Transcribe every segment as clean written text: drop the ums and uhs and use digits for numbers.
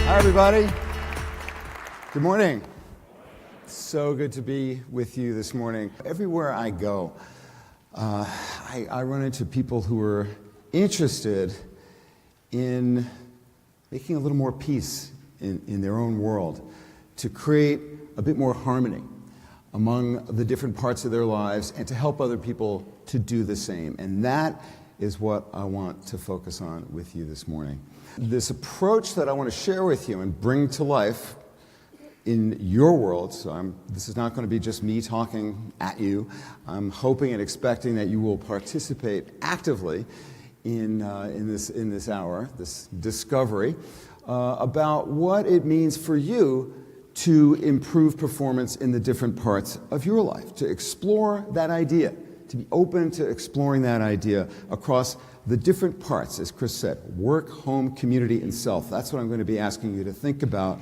Hi, everybody. Good morning. So good to be with you this morning. Everywhere I go, I run into people who are interested in making a little more peace in their own world, to create a bit more harmony among the different parts of their lives, and to help other people to do the same. And that is what I want to focus on with you this morning. This approach that I want to share with you and bring to life in your world, so this is not going to be just me talking at you. I'm hoping and expecting that you will participate actively in this hour, this discovery, about what it means for you to improve performance in the different parts of your life, to explore that idea, to be open to exploring that idea across the different parts, as Chris said, work, home, community, and self. That's what I'm going to be asking you to think about,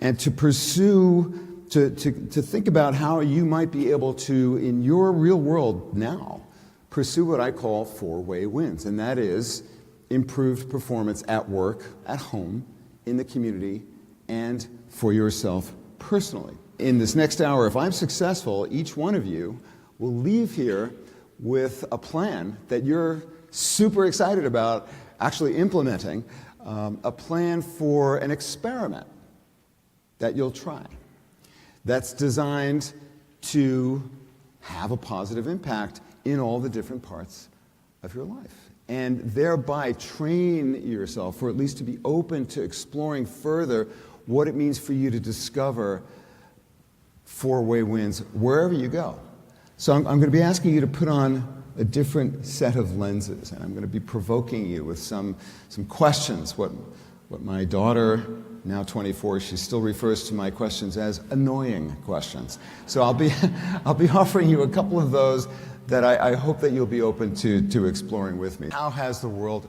and to pursue, to think about how you might be able to, in your real world now, pursue what I call four-way wins, and that is improved performance at work, at home, in the community, and for yourself personally. In this next hour, if I'm successful, each one of you will leave here with a plan that you're super excited about actually implementing, a plan for an experiment that you'll try that's designed to have a positive impact in all the different parts of your life, and thereby train yourself, or at least to be open to exploring further what it means for you to discover four-way wins wherever you go. So I'm going to be asking you to put on a different set of lenses, and I'm going to be provoking you with some questions. What my daughter, now 24, she still refers to my questions as annoying questions. So I'll be offering you a couple of those that I hope that you'll be open to exploring with me. How has the world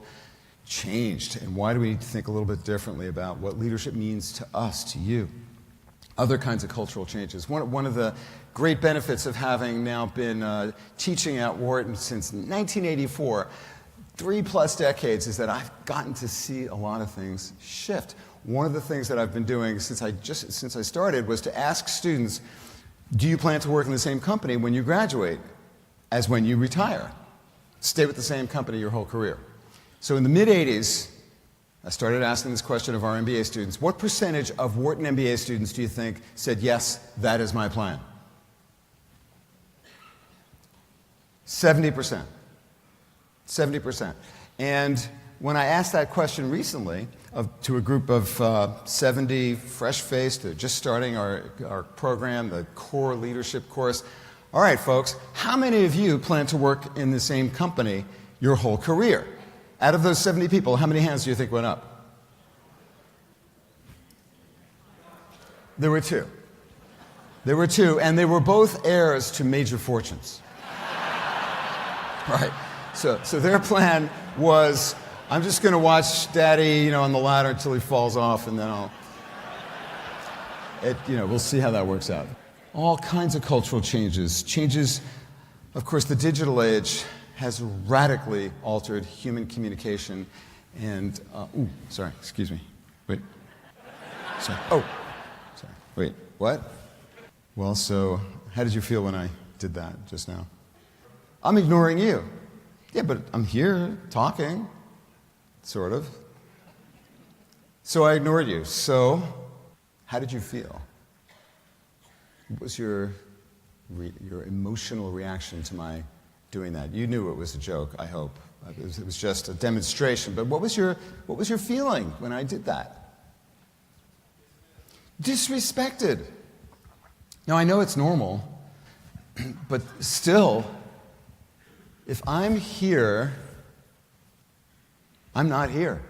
changed, and why do we need to think a little bit differently about what leadership means to us, to you? Other kinds of cultural changes. One of the great benefits of having now been teaching at Wharton since 1984, 3+ decades, is that I've gotten to see a lot of things shift. One of the things that I've been doing since I started was to ask students, do you plan to work in the same company when you graduate as when you retire? Stay with the same company your whole career. So in the mid-'80s, I started asking this question of our MBA students. What percentage of Wharton MBA students do you think said, yes, that is my plan? 70%. 70%. And when I asked that question recently to a group of 70 fresh-faced, just starting our program, the core leadership course, all right, folks, how many of you plan to work in the same company your whole career? Out of those 70 people, how many hands do you think went up? There were two. There were two, and they were both heirs to major fortunes. Right. So their plan was, I'm just going to watch Daddy, on the ladder until he falls off, and then we'll see how that works out. All kinds of cultural changes. Changes, of course, the digital age has radically altered human communication, and sorry, excuse me. Wait. Sorry. Oh, sorry. Wait. What? Well, so how did you feel when I did that just now? I'm ignoring you. Yeah, but I'm here talking, sort of. So I ignored you. So how did you feel? What was your emotional reaction to my doing that? You knew it was a joke, I hope. It was just a demonstration. But what was your feeling when I did that? Disrespected. Now, I know it's normal, but still, if I'm here, I'm not here.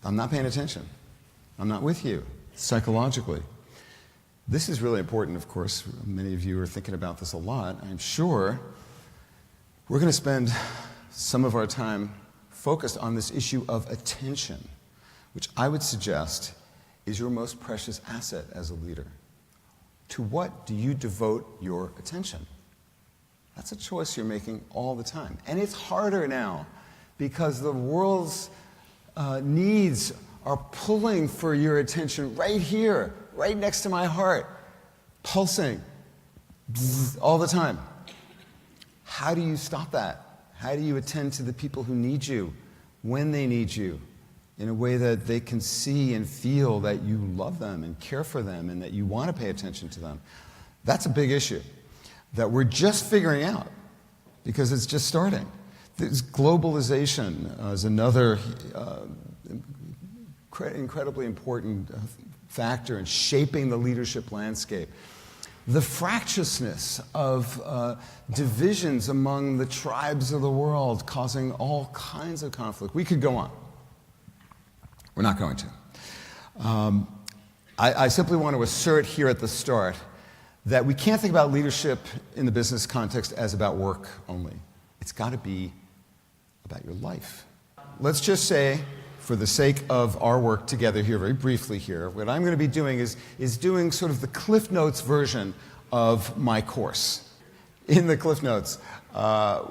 I'm not paying attention. I'm not with you, psychologically. This is really important, of course. Many of you are thinking about this a lot, I'm sure. We're going to spend some of our time focused on this issue of attention, which I would suggest is your most precious asset as a leader. To what do you devote your attention? That's a choice you're making all the time. And it's harder now because the world's needs are pulling for your attention right here, right next to my heart, pulsing all the time. How do you stop that? How do you attend to the people who need you when they need you in a way that they can see and feel that you love them and care for them and that you want to pay attention to them? That's a big issue that we're just figuring out because it's just starting. This globalization is another incredibly important factor in shaping the leadership landscape. The fractiousness of divisions among the tribes of the world causing all kinds of conflict. We could go on. We're not going to. I simply want to assert here at the start that we can't think about leadership in the business context as about work only. It's got to be about your life. Let's just say, for the sake of our work together here, very briefly here, what I'm going to be doing is doing sort of the Cliff Notes version of my course. In the Cliff Notes,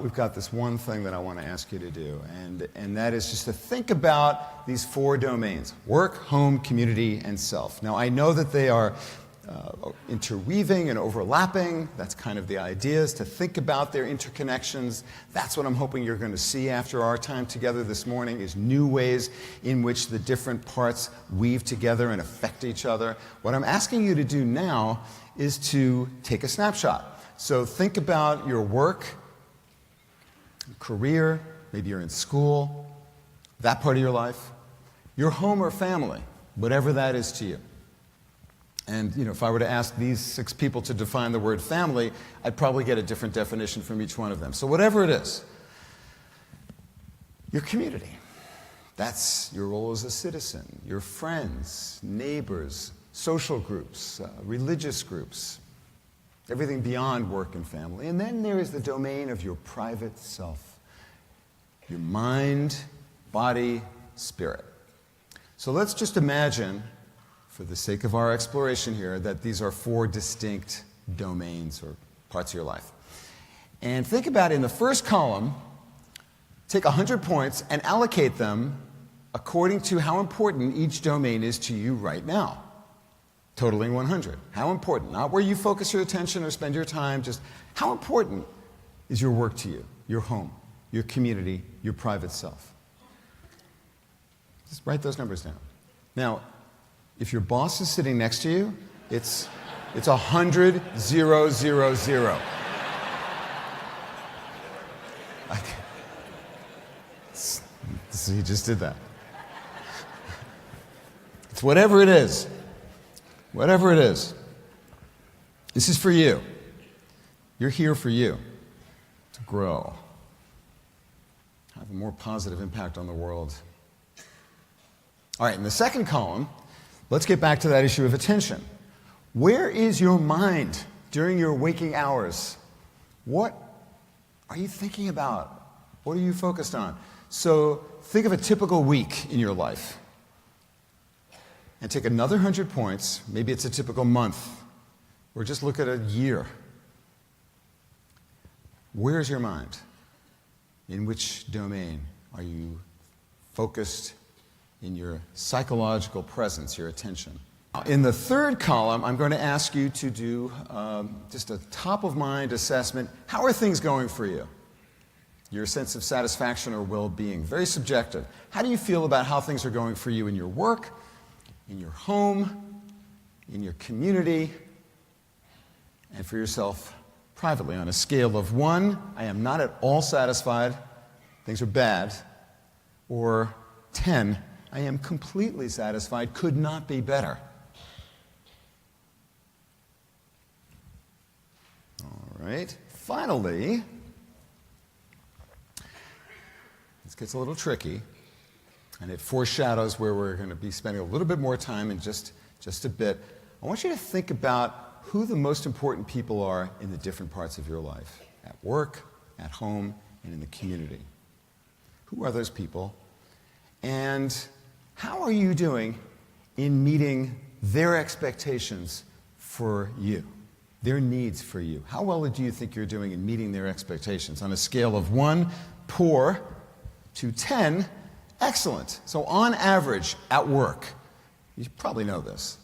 we've got this one thing that I want to ask you to do, and that is just to think about these 4 domains: work, home, community, and self. Now, I know that they are interweaving and overlapping. That's kind of the idea, is to think about their interconnections. That's what I'm hoping you're going to see after our time together this morning, is new ways in which the different parts weave together and affect each other. What I'm asking you to do now is to take a snapshot. So think about your work, career, maybe you're in school, that part of your life, your home or family, whatever that is to you. And if I were to ask these 6 people to define the word family, I'd probably get a different definition from each one of them. So whatever it is, your community, that's your role as a citizen, your friends, neighbors, social groups, religious groups, everything beyond work and family. And then there is the domain of your private self, your mind, body, spirit. So let's just imagine, for the sake of our exploration here, that these are 4 distinct domains or parts of your life. And think about, in the first column, take 100 points and allocate them according to how important each domain is to you right now. Totaling 100. How important? Not where you focus your attention or spend your time, just how important is your work to you, your home, your community, your private self. Just write those numbers down. Now, if your boss is sitting next to you, it's 100, 0, 0, 0. So he just did that. It's whatever it is. Whatever it is. This is for you. You're here for you. To grow. Have a more positive impact on the world. All right, in the second column, let's get back to that issue of attention. Where is your mind during your waking hours? What are you thinking about? What are you focused on? So think of a typical week in your life. And take another 100 points. Maybe it's a typical month. Or just look at a year. Where's your mind? In which domain are you focused in your psychological presence, your attention? In the third column, I'm going to ask you to do just a top-of-mind assessment. How are things going for you? Your sense of satisfaction or well-being. Very subjective. How do you feel about how things are going for you in your work, in your home, in your community, and for yourself privately? On a scale of 1, I am not at all satisfied, things are bad, or 10, I am completely satisfied, could not be better. All right. Finally, this gets a little tricky, and it foreshadows where we're going to be spending a little bit more time in just a bit. I want you to think about who the most important people are in the different parts of your life, at work, at home, and in the community. Who are those people? And how are you doing in meeting their expectations for you, their needs for you? How well do you think you're doing in meeting their expectations? On a scale of 1, poor, to 10, Excellent. So on average, at work, you probably know this,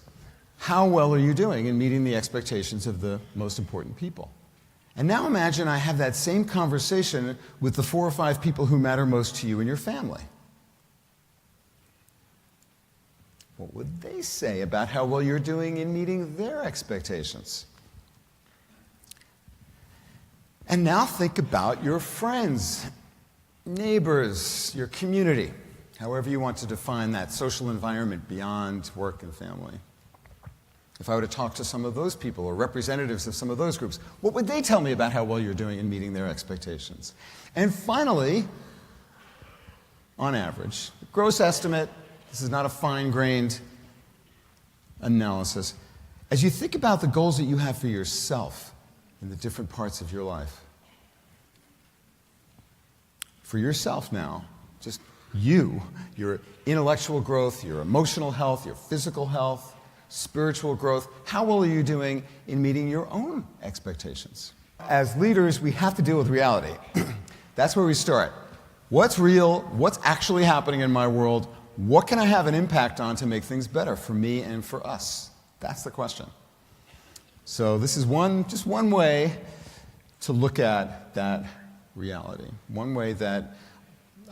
how well are you doing in meeting the expectations of the most important people? And now imagine I have that same conversation with the 4 or 5 people who matter most to you and your family. What would they say about how well you're doing in meeting their expectations? And now think about your friends, neighbors, your community, however you want to define that social environment beyond work and family. If I were to talk to some of those people or representatives of some of those groups, what would they tell me about how well you're doing in meeting their expectations? And finally, on average, gross estimate, this is not a fine-grained analysis. As you think about the goals that you have for yourself in the different parts of your life, for yourself now, just you, your intellectual growth, your emotional health, your physical health, spiritual growth, how well are you doing in meeting your own expectations? As leaders, we have to deal with reality. That's where we start. What's real? What's actually happening in my world? What can I have an impact on to make things better for me and for us? That's the question. So this is just one way to look at that reality. One way that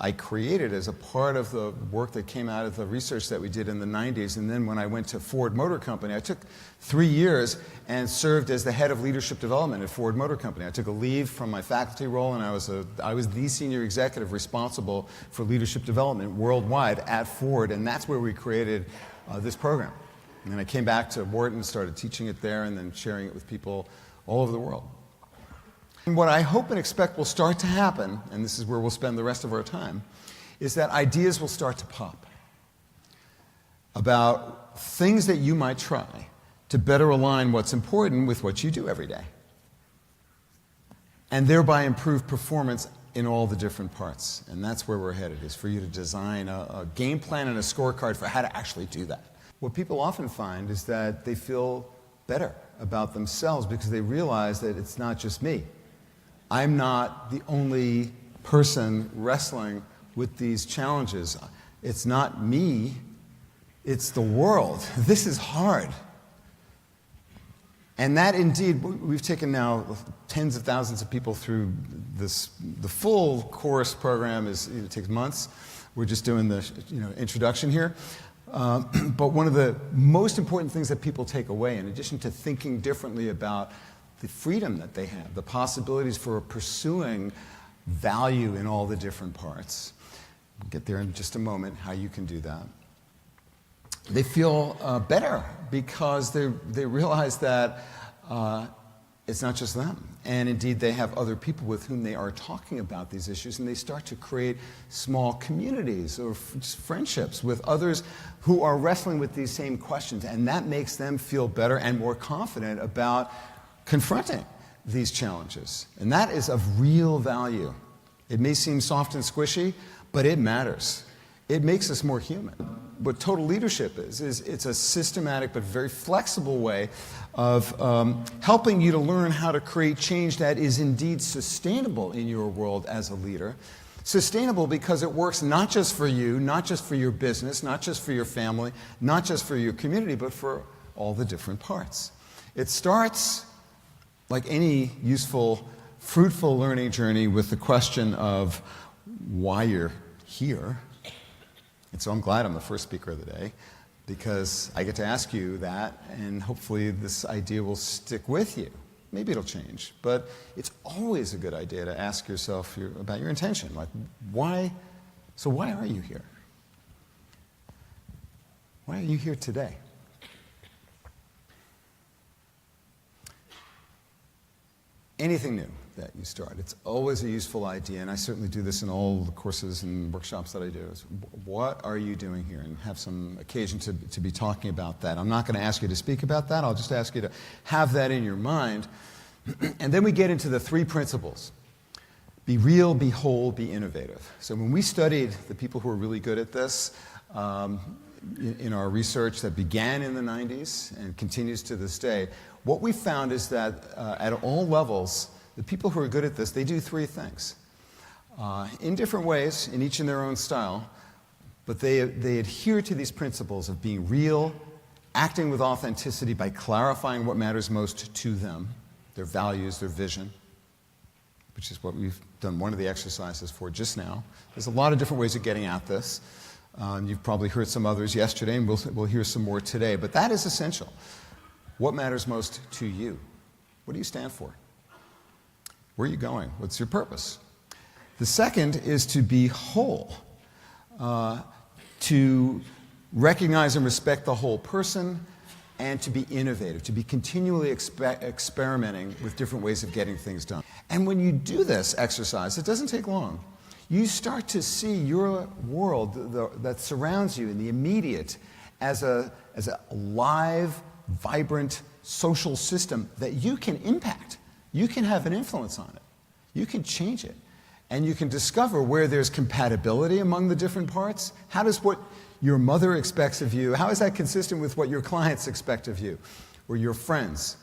I created as a part of the work that came out of the research that we did in the 90s. And then when I went to Ford Motor Company, I took 3 years and served as the head of leadership development at Ford Motor Company. I took a leave from my faculty role, and I was the senior executive responsible for leadership development worldwide at Ford, and that's where we created this program. And then I came back to Wharton, started teaching it there, and then sharing it with people all over the world. And what I hope and expect will start to happen, and this is where we'll spend the rest of our time, is that ideas will start to pop about things that you might try to better align what's important with what you do every day, and thereby improve performance in all the different parts. And that's where we're headed, is for you to design a game plan and a scorecard for how to actually do that. What people often find is that they feel better about themselves because they realize that it's not just me. I'm not the only person wrestling with these challenges. It's not me, it's the world. This is hard. And that indeed, we've taken now tens of thousands of people through this. The full course program it takes months. We're just doing the introduction here. But one of the most important things that people take away, in addition to thinking differently about the freedom that they have, the possibilities for pursuing value in all the different parts. We'll get there in just a moment, how you can do that. They feel better because they realize that it's not just them. And indeed, they have other people with whom they are talking about these issues, and they start to create small communities or just friendships with others who are wrestling with these same questions. And that makes them feel better and more confident about confronting these challenges. And that is of real value. It may seem soft and squishy, but it matters. It makes us more human. What total leadership is it's a systematic but very flexible way of helping you to learn how to create change that is indeed sustainable in your world as a leader. Sustainable because it works not just for you, not just for your business, not just for your family, not just for your community, but for all the different parts. It starts, like any useful, fruitful learning journey, with the question of why you're here. And so I'm glad I'm the first speaker of the day, because I get to ask you that, and hopefully this idea will stick with you. Maybe it'll change, but it's always a good idea to ask yourself about your intention. Like, why? So why are you here? Why are you here today? Anything new that you start, it's always a useful idea, and I certainly do this in all the courses and workshops that I do, is what are you doing here? And have some occasion to be talking about that. I'm not going to ask you to speak about that, I'll just ask you to have that in your mind. And then we get into the 3 principles. Be real, be whole, be innovative. So when we studied the people who are really good at this, in our research that began in the 90s and continues to this day, what we found is that at all levels, the people who are good at this, they do 3 things. In different ways, in each in their own style, but they adhere to these principles of being real, acting with authenticity by clarifying what matters most to them, their values, their vision, which is what we've done one of the exercises for just now. There's a lot of different ways of getting at this. You've probably heard some others yesterday, and we'll hear some more today. But that is essential. What matters most to you? What do you stand for? Where are you going? What's your purpose? The second is to be whole, to recognize and respect the whole person, and to be innovative, to be continually experimenting with different ways of getting things done. And when you do this exercise, it doesn't take long. You start to see your world that surrounds you in the immediate as a live, vibrant social system that you can impact. You can have an influence on it. You can change it. And you can discover where there's compatibility among the different parts. How does what your mother expects of you, how is that consistent with what your clients expect of you, or your friends,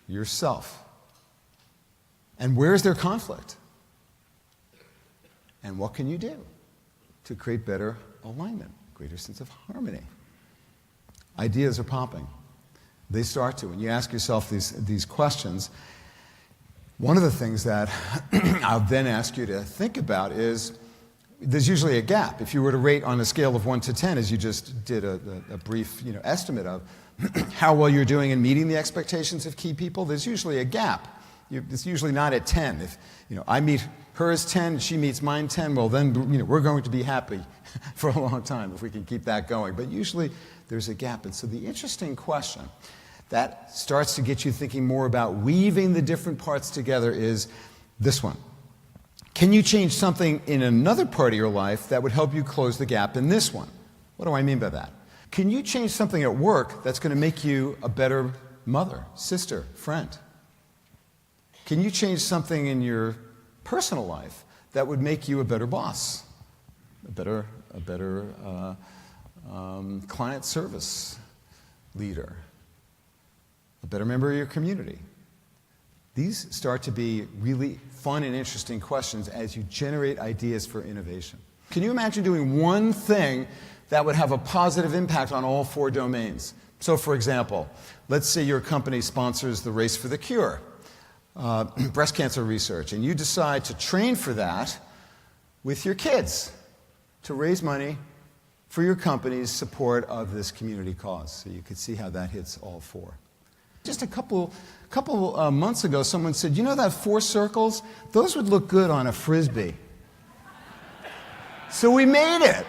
yourself? And where's their conflict? And what can you do to create better alignment, greater sense of harmony? Ideas are popping. They start to. When you ask yourself these questions, one of the things that I'll then ask you to think about is there's usually a gap. If you were to rate on a scale of 1 to 10, as you just did a brief estimate of how well you're doing in meeting the expectations of key people, there's usually a gap. It's usually not at 10. If I meet hers 10, she meets mine 10, well then we're going to be happy for a long time if we can keep that going. But usually there's a gap. And so the interesting question that starts to get you thinking more about weaving the different parts together is this one. Can you change something in another part of your life that would help you close the gap in this one? What do I mean by that? Can you change something at work that's going to make you a better mother, sister, friend? Can you change something in your personal life that would make you a better boss, a better client service leader, a better member of your community? These start to be really fun and interesting questions as you generate ideas for innovation. Can you imagine doing one thing that would have a positive impact on all 4 domains? So, for example, let's say your company sponsors the Race for the Cure, breast cancer research, and you decide to train for that with your kids to raise money for your company's support of this community cause. So you can see how that hits all 4. Just a couple months ago, someone said, you know that 4 circles? Those would look good on a Frisbee. So we made it.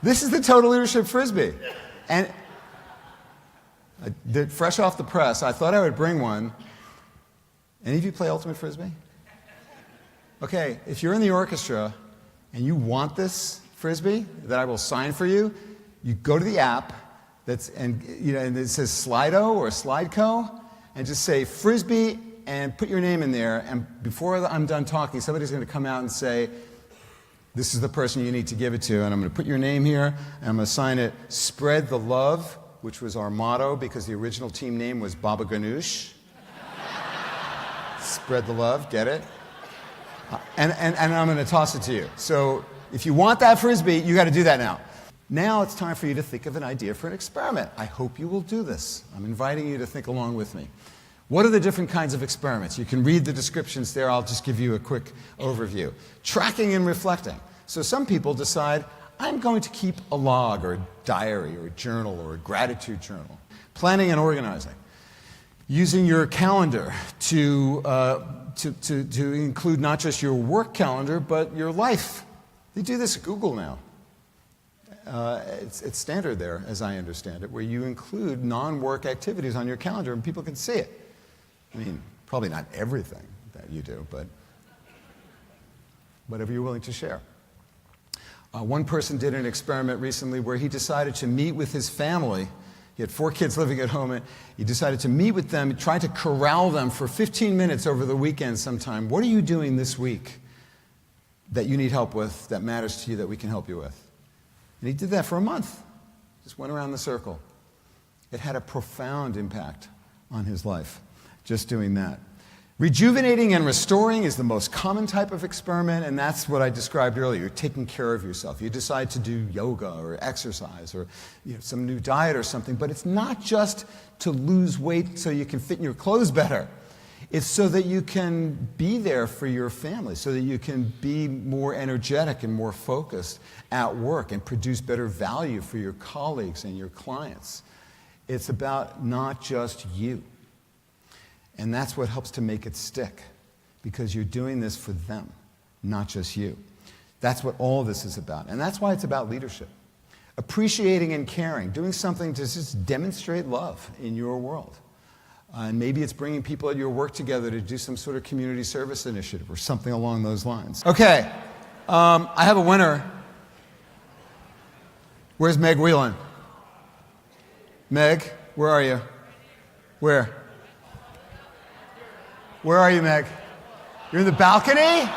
This is the Total Leadership Frisbee. And fresh off the press, I thought I would bring one. Any of you play Ultimate Frisbee? Okay, if you're in the orchestra and you want this Frisbee that I will sign for you, you go to the app, and it says Slido or Slideco, and just say Frisbee and put your name in there, and before I'm done talking, somebody's going to come out and say, this is the person you need to give it to, and I'm going to put your name here, and I'm going to sign it Spread the Love, which was our motto because the original team name was Baba Ganoush. Spread the love, get it? And I'm going to toss it to you. So if you want that Frisbee, you got to do that now. Now it's time for you to think of an idea for an experiment. I hope you will do this. I'm inviting you to think along with me. What are the different kinds of experiments? You can read the descriptions there. I'll just give you a quick overview. Tracking and reflecting. So some people decide, I'm going to keep a log or a diary or a journal or a gratitude journal. Planning and organizing. Using your calendar to include not just your work calendar, but your life. They do this at Google now. It's standard there, as I understand it, where you include non-work activities on your calendar and people can see it. I mean, probably not everything that you do, but whatever you're willing to share. One person did an experiment recently where he decided to meet with his family. He had 4 kids living at home, and he decided to meet with them, try to corral them for 15 minutes over the weekend sometime. What are you doing this week that you need help with, that matters to you, that we can help you with? And he did that for a month. Just went around the circle. It had a profound impact on his life, just doing that. Rejuvenating and restoring is the most common type of experiment, and that's what I described earlier. You're taking care of yourself. You decide to do yoga or exercise or some new diet or something, but it's not just to lose weight so you can fit in your clothes better. It's so that you can be there for your family, so that you can be more energetic and more focused at work and produce better value for your colleagues and your clients. It's about not just you. And that's what helps to make it stick, because you're doing this for them, not just you. That's what all of this is about. And that's why it's about leadership. Appreciating and caring, doing something to just demonstrate love in your world. And maybe it's bringing people at your work together to do some sort of community service initiative or something along those lines. Okay, I have a winner. Where's Meg Whelan? Meg, where are you? Where? Where are you, Meg? You're in the balcony?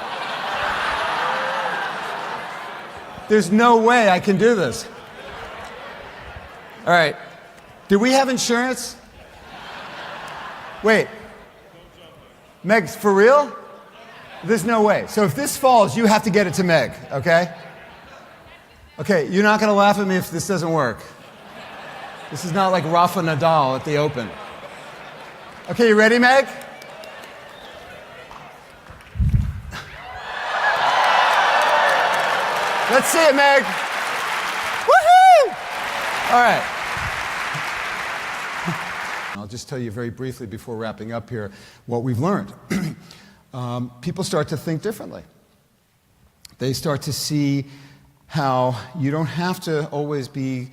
There's no way I can do this. All right. Do we have insurance? Wait. Meg, for real? There's no way. So if this falls, you have to get it to Meg, okay? Okay, you're not going to laugh at me if this doesn't work. This is not like Rafa Nadal at the Open. Okay, you ready, Meg? Let's see it, Meg. Woohoo! All right. I'll just tell you very briefly before wrapping up here what we've learned. People start to think differently. They start to see how you don't have to always be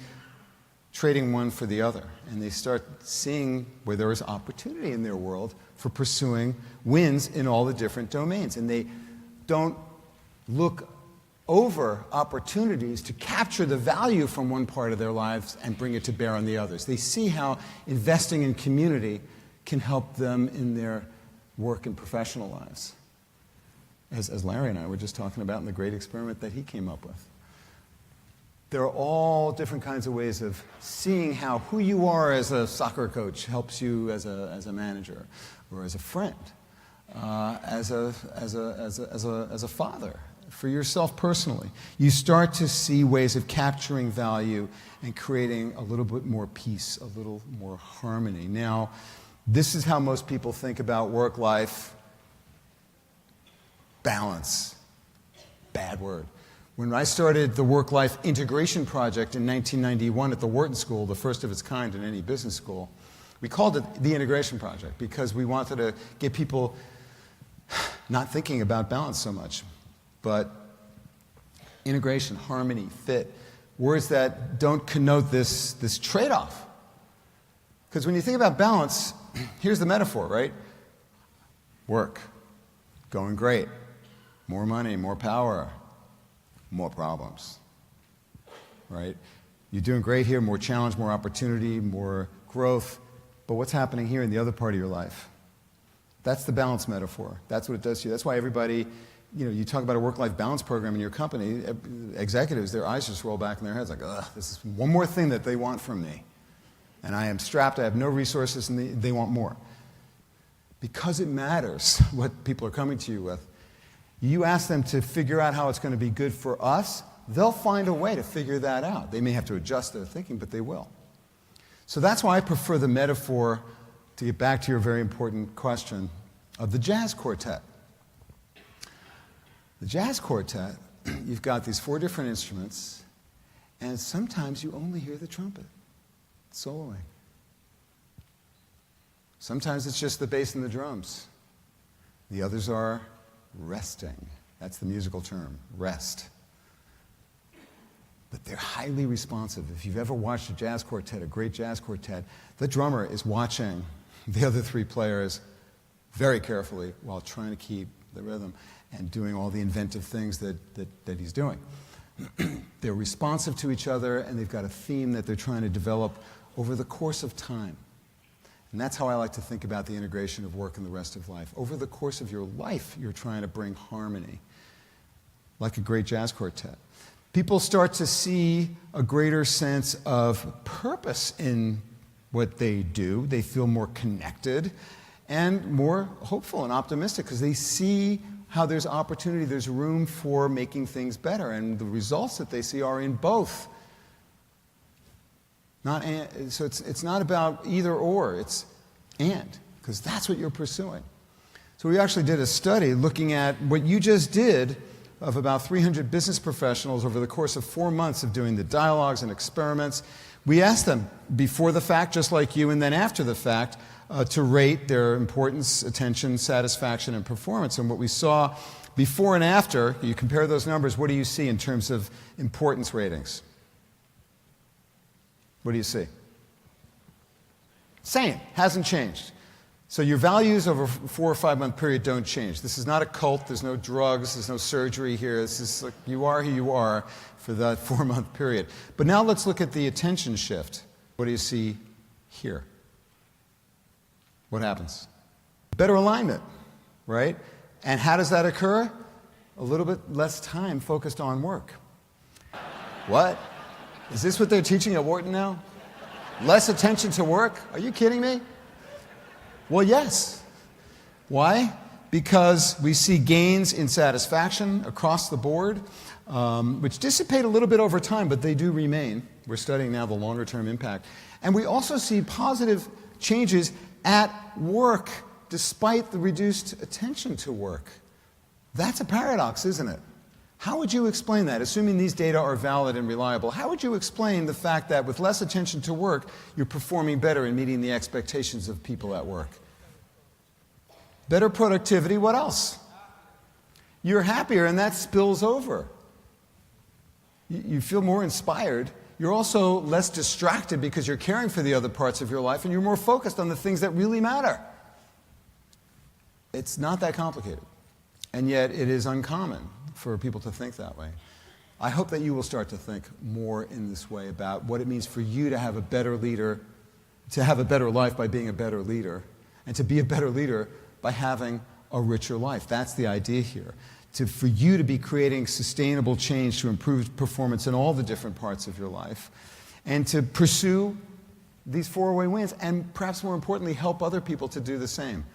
trading one for the other. And they start seeing where there is opportunity in their world for pursuing wins in all the different domains. And they don't look over opportunities to capture the value from one part of their lives and bring it to bear on the others. They see how investing in community can help them in their work and professional lives, as Larry and I were just talking about in the great experiment that he came up with. There are all different kinds of ways of seeing how who you are as a soccer coach helps you as a manager, or as a friend, as a father, for yourself personally. You start to see ways of capturing value and creating a little bit more peace, a little more harmony. Now, this is how most people think about work-life balance. Bad word. When I started the Work-Life Integration Project in 1991 at the Wharton School, the first of its kind in any business school, we called it the Integration Project because we wanted to get people not thinking about balance so much, but integration, harmony, fit, words that don't connote this trade-off. Because when you think about balance, here's the metaphor, right? Work, going great, more money, more power, more problems, right? You're doing great here, more challenge, more opportunity, more growth, but what's happening here in the other part of your life? That's the balance metaphor. That's what it does to you. That's why everybody, you talk about a work-life balance program in your company, executives, their eyes just roll back in their heads like, ugh, this is one more thing that they want from me. And I am strapped, I have no resources, and they want more. Because it matters what people are coming to you with. You ask them to figure out how it's going to be good for us, they'll find a way to figure that out. They may have to adjust their thinking, but they will. So that's why I prefer the metaphor, to get back to your very important question, of the jazz quartet. The jazz quartet, you've got these 4 different instruments, and sometimes you only hear the trumpet soloing. Sometimes it's just the bass and the drums. The others are resting. That's the musical term, rest. But they're highly responsive. If you've ever watched a jazz quartet, a great jazz quartet, the drummer is watching the other 3 players very carefully while trying to keep the rhythm and doing all the inventive things that he's doing. They're responsive to each other, and they've got a theme that they're trying to develop over the course of time. And that's how I like to think about the integration of work and the rest of life. Over the course of your life, you're trying to bring harmony, like a great jazz quartet. People start to see a greater sense of purpose in what they do. They feel more connected, and more hopeful and optimistic because they see how there's opportunity, there's room for making things better, and the results that they see are in both. So it's not about either or, it's and, because that's what you're pursuing. So we actually did a study looking at what you just did of about 300 business professionals over the course of 4 months of doing the dialogues and experiments. We asked them before the fact, just like you, and then after the fact, to rate their importance, attention, satisfaction, and performance. And what we saw before and after, you compare those numbers, what do you see in terms of importance ratings? What do you see? Same, hasn't changed. So your values over a 4 or 5 month period don't change. This is not a cult, there's no drugs, there's no surgery here. This is like you are who you are for that 4 month period. But now let's look at the attention shift. What do you see here? What happens? Better alignment, right? And how does that occur? A little bit less time focused on work. What? Is this what they're teaching at Wharton now? Less attention to work? Are you kidding me? Well, yes. Why? Because we see gains in satisfaction across the board, which dissipate a little bit over time, but they do remain. We're studying now the longer-term impact. And we also see positive changes at work, despite the reduced attention to work. That's a paradox, isn't it? How would you explain that, assuming these data are valid and reliable? How would you explain the fact that with less attention to work, you're performing better in meeting the expectations of people at work? Better productivity, what else? You're happier, and that spills over. You feel more inspired. You're also less distracted because you're caring for the other parts of your life, and you're more focused on the things that really matter. It's not that complicated, and yet it is uncommon for people to think that way. I hope that you will start to think more in this way about what it means for you to have a better leader, to have a better life by being a better leader, and to be a better leader by having a richer life. That's the idea here. For you to be creating sustainable change to improve performance in all the different parts of your life, and to pursue these four-way wins, and perhaps more importantly, help other people to do the same.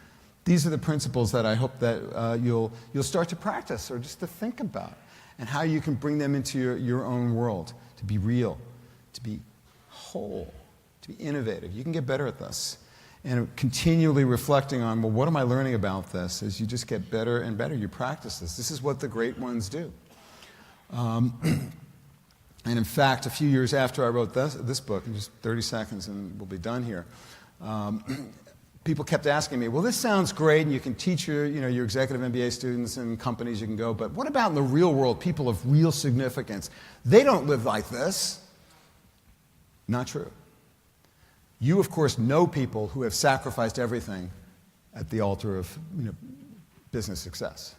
These are the principles that I hope that you'll start to practice or just to think about, and how you can bring them into your own world, to be real, to be whole, to be innovative. You can get better at this. And continually reflecting on, well, what am I learning about this? As you just get better and better, you practice this. This is what the great ones do. And in fact, a few years after I wrote this book, in just 30 seconds and we'll be done here, people kept asking me, well, this sounds great, and you can teach your executive MBA students and companies you can go, but what about in the real world, people of real significance? They don't live like this. Not true. You, of course, know people who have sacrificed everything at the altar of business success.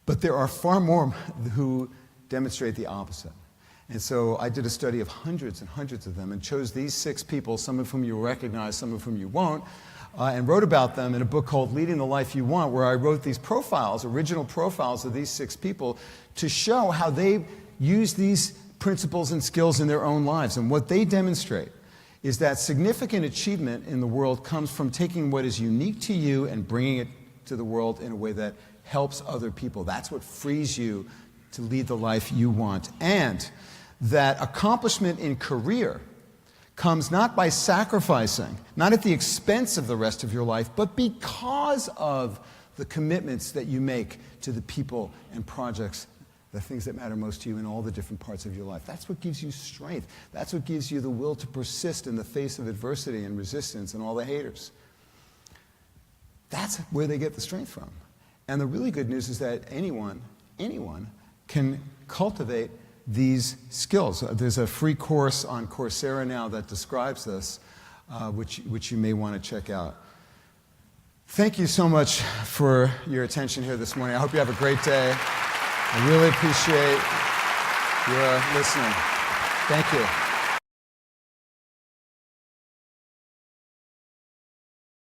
But there are far more who demonstrate the opposite. And so I did a study of hundreds and hundreds of them and chose these 6 people, some of whom you will recognize, some of whom you won't, and wrote about them in a book called Leading the Life You Want, where I wrote these profiles, original profiles of these 6 people, to show how they use these principles and skills in their own lives. And what they demonstrate is that significant achievement in the world comes from taking what is unique to you and bringing it to the world in a way that helps other people. That's what frees you to lead the life you want. And that accomplishment in career comes not by sacrificing, not at the expense of the rest of your life, but because of the commitments that you make to the people and projects, the things that matter most to you in all the different parts of your life. That's what gives you strength. That's what gives you the will to persist in the face of adversity and resistance and all the haters. That's where they get the strength from. And the really good news is that anyone can cultivate these skills. There's a free course on Coursera now that describes this, which you may want to check out. Thank you so much for your attention here this morning. I hope you have a great day. I really appreciate your listening. Thank you.